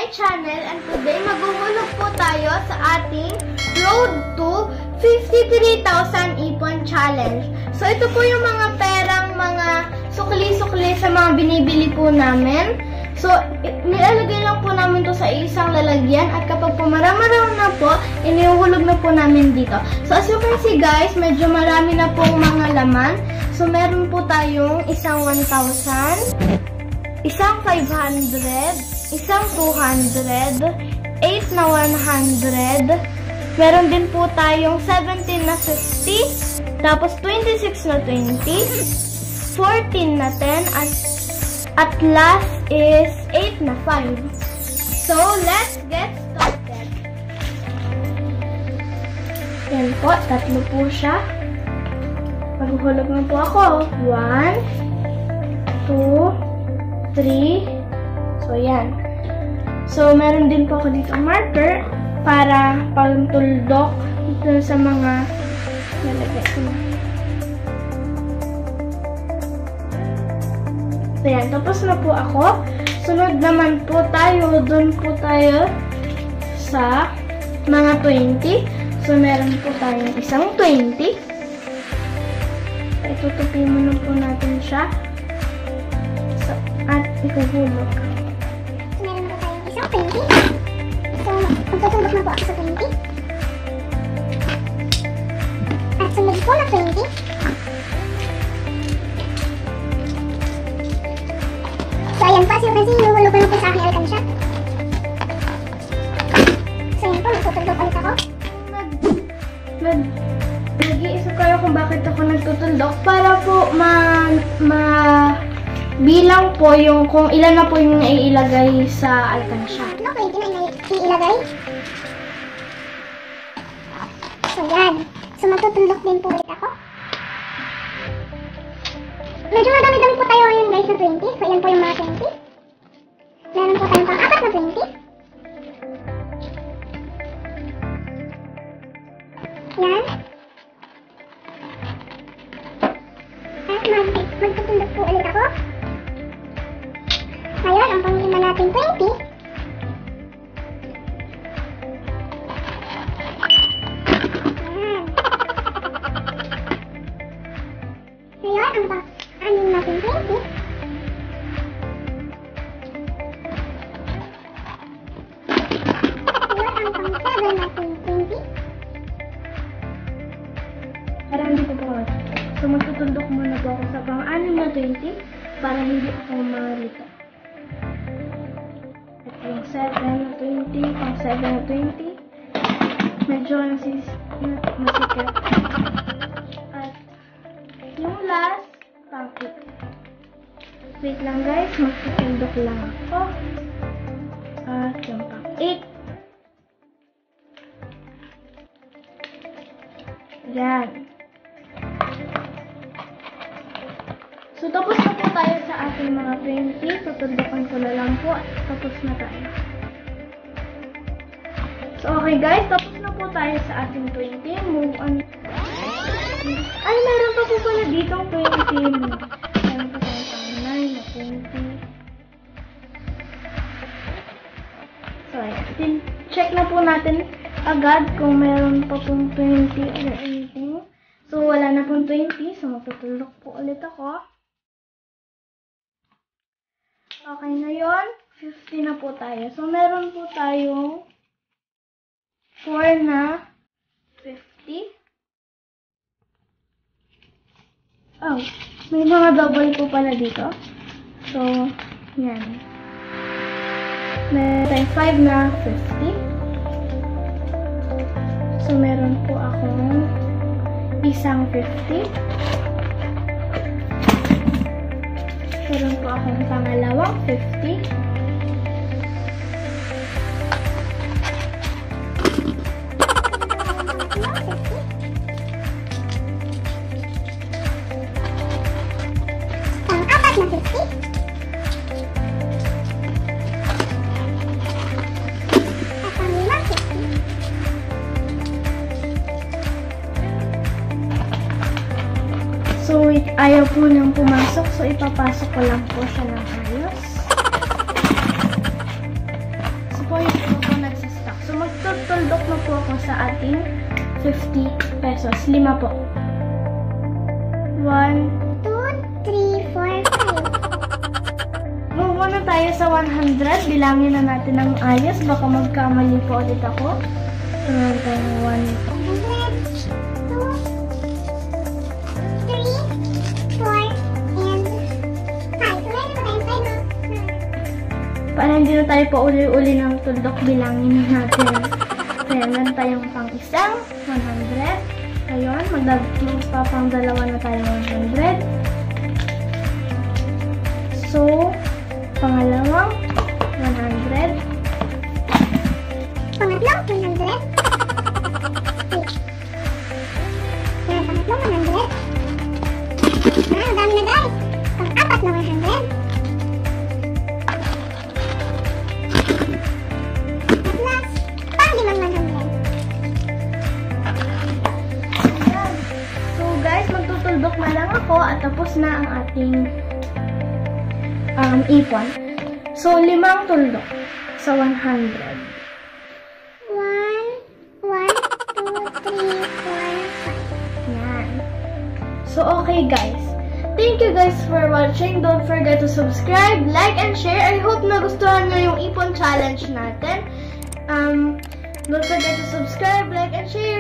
channel, and today maghuhulog po tayo sa ating Road to 53,000 Ipon Challenge. So ito po yung mga perang mga sukli-sukli sa mga binibili po namin. So nilalagay lang po namin to sa isang lalagyan at kapag po marami-rami na po, inihuhulog na po namin dito. So as you can see guys, medyo marami na pong mga laman. So meron po tayong isang 1,000, isang 500, isang 200, 8 na 100, meron din po tayong 17 na 50, tapos 26 na 20, 14 na 10, at last is 8 na 5. So, let's get started. Yan po, tatlo po siya. Maghuhulog na po ako. 1, 2, 3. So, yan. So, meron din po ako dito marker para pagtuldok dito sa mga nalagay ko na. So, yan. Tapos na po ako. Sunod naman po tayo. Doon po tayo sa mga 20. So, meron po tayong isang 20. Itutupi muna po natin siya. At ikuhulog. So, meron po tayong isang 20. So, magtutulog na po ako sa 20. At sunod po na 20. So, ayan po. As you can see, hinuhulog ko na po sa aking alkansya. So, ayan po. Magtutulog ulit ako. Nag-iisip kayo kung bakit ako nagtutundok para po bilang po yung kung ilan na po yung naiilagay sa alkansya. Ano ko yung iilagay? So, yan. So, magtutundok din po ulit ako. Medyo madami-dami po tayo ngayon guys na 20. So, yan po yung mga 20. Meron po tayong pang-apat na 20. Yan. At magtutundok po ulit ako. Ngayon, ang pang-lima natin 20. Ayan. Ngayon, ang pang-anim natin 20. Ngayon, ang pang-7 natin 20. Parang hindi ko po. So, magtutundok muna po ako sa pang-anim na 20 para hindi ako malito. Yung 7 na 20, pang 7 na 20, medyo masikat. At yung last, pang 8. Wait lang guys, magtutundok lang ako. At yung pang 8. Yan. So, tapos na po tayo sa ating mga 20. Tutundukan ko na lang po. Tapos na tayo. So, okay guys. Tapos na po tayo sa ating 20. Move on. Ay, meron pa po pala ditong 20. Meron pa tayo pang 9 na 20. So, ayan. Check na po natin agad kung meron pa pong 20 or anything. So, wala na pong 20. So, matutulog po ulit ako. Okay, ngayon, 50 na po tayo. So, meron po tayong 4 na 50. Oh, may mga double po pala dito. So, yan. Meron tayong 5 na 50. So, meron po akong isang 50. Meron po akong pangalawang 50. Pang-apat na 50. At pang-limang 50. So, ayaw po nang pumasok. So, ipapasok ko lang po siya ng ayos. So, magtutuldok na po ako sa ating 50 pesos. 5 po. 1, 2, 3, 4, 5. move muna tayo sa 100. Bilangin na natin ng ayos. Baka magkamali po ulit ako. Meron tayong 1, 2, 3, 4, and 5. So, meron pa tayong 5 na. para hindi na tayo pa uli-uli ng tuldok, bilangin na natin. Kaya meron tayong pang isang 100. Ayun, magpapang dalawa na tayo 100. So, pangalawang 100. Pangatlong 100. Yan, pangatlong 100. Ang dami na guys. Pang-apat na 100. At last, pang-limang 100. So, guys, magtutuldok na lang ako at tapos na ang ating ipon. So, 5 tuldok sa 100. 1, 2, 3, 4, 5. Yan. So, okay guys. Thank you guys for watching. Don't forget to subscribe, like, and share. I hope nagustuhan nyo yung ipon challenge natin. Don't forget to subscribe, like, and share.